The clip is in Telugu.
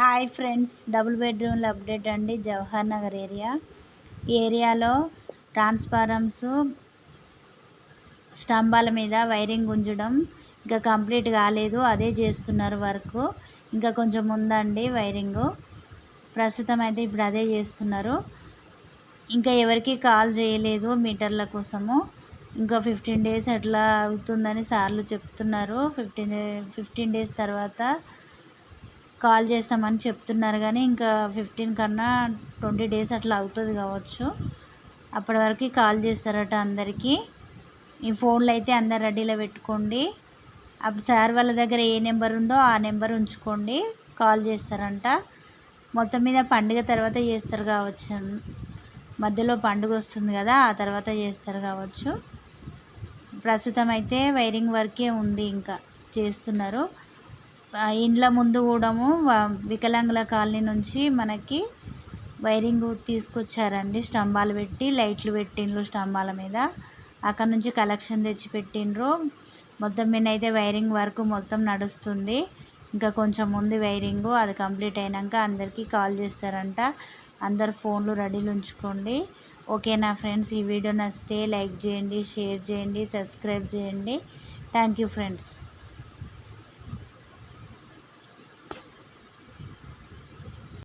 హాయ్ ఫ్రెండ్స్, డబుల్ బెడ్రూమ్ల అప్డేట్ అండి. జవహర్ నగర్ ఈ ఏరియాలో ట్రాన్స్ఫారమ్స్ స్తంభాల మీద వైరింగ్ ఉంచడం ఇంకా కంప్లీట్ కాలేదు, అదే చేస్తున్నారు వర్క్. ఇంకా కొంచెం ఉందండి వైరింగ్. ప్రస్తుతం అయితే ఇప్పుడు అదే చేస్తున్నారు. ఇంకా ఎవరికి కాల్ చేయలేదు మీటర్ల కోసము. ఇంకా 15 డేస్ అట్లా అవుతుందని సార్లు చెప్తున్నారు. 15 డేస్ తర్వాత కాల్ చేస్తామని చెప్తున్నారు, కానీ ఇంకా 15 కన్నా 20 డేస్ అట్లా అవుతుంది కావచ్చు. అప్పటి వరకు కాల్ చేస్తారట అందరికీ. ఈ ఫోన్లు అయితే అందరు రెడీలో పెట్టుకోండి. అప్పుడు సార్ వాళ్ళ దగ్గర ఏ నెంబర్ ఉందో ఆ నెంబర్ ఉంచుకోండి, కాల్ చేస్తారంట. మొత్తం మీద పండుగ తర్వాత చేస్తారు కావచ్చు, మధ్యలో పండుగ వస్తుంది కదా, ఆ తర్వాత చేస్తారు కావచ్చు. ప్రస్తుతం అయితే వైరింగ్ వర్కే ఉంది, ఇంకా చేస్తున్నారు. ఇండ్ల ముందు కూడాము వికలాంగుల కాలనీ నుంచి మనకి వైరింగ్ తీసుకొచ్చారండి. స్తంభాలు పెట్టి లైట్లు పెట్టిండ్రు స్తంభాల మీద. అక్కడ నుంచి కలెక్షన్ తెచ్చి పెట్టిండ్రు. మొత్తం మీద అయితే వైరింగ్ వర్క్ మొత్తం నడుస్తుంది. ఇంకా కొంచెం ఉంది వైరింగ్, అది కంప్లీట్ అయినాక అందరికీ కాల్ చేస్తారంట. అందరు ఫోన్లు రెడీలు ఉంచుకోండి. ఓకేనా ఫ్రెండ్స్, ఈ వీడియో నచ్చితే లైక్ చేయండి, షేర్ చేయండి, సబ్స్క్రైబ్ చేయండి. Thank you friends.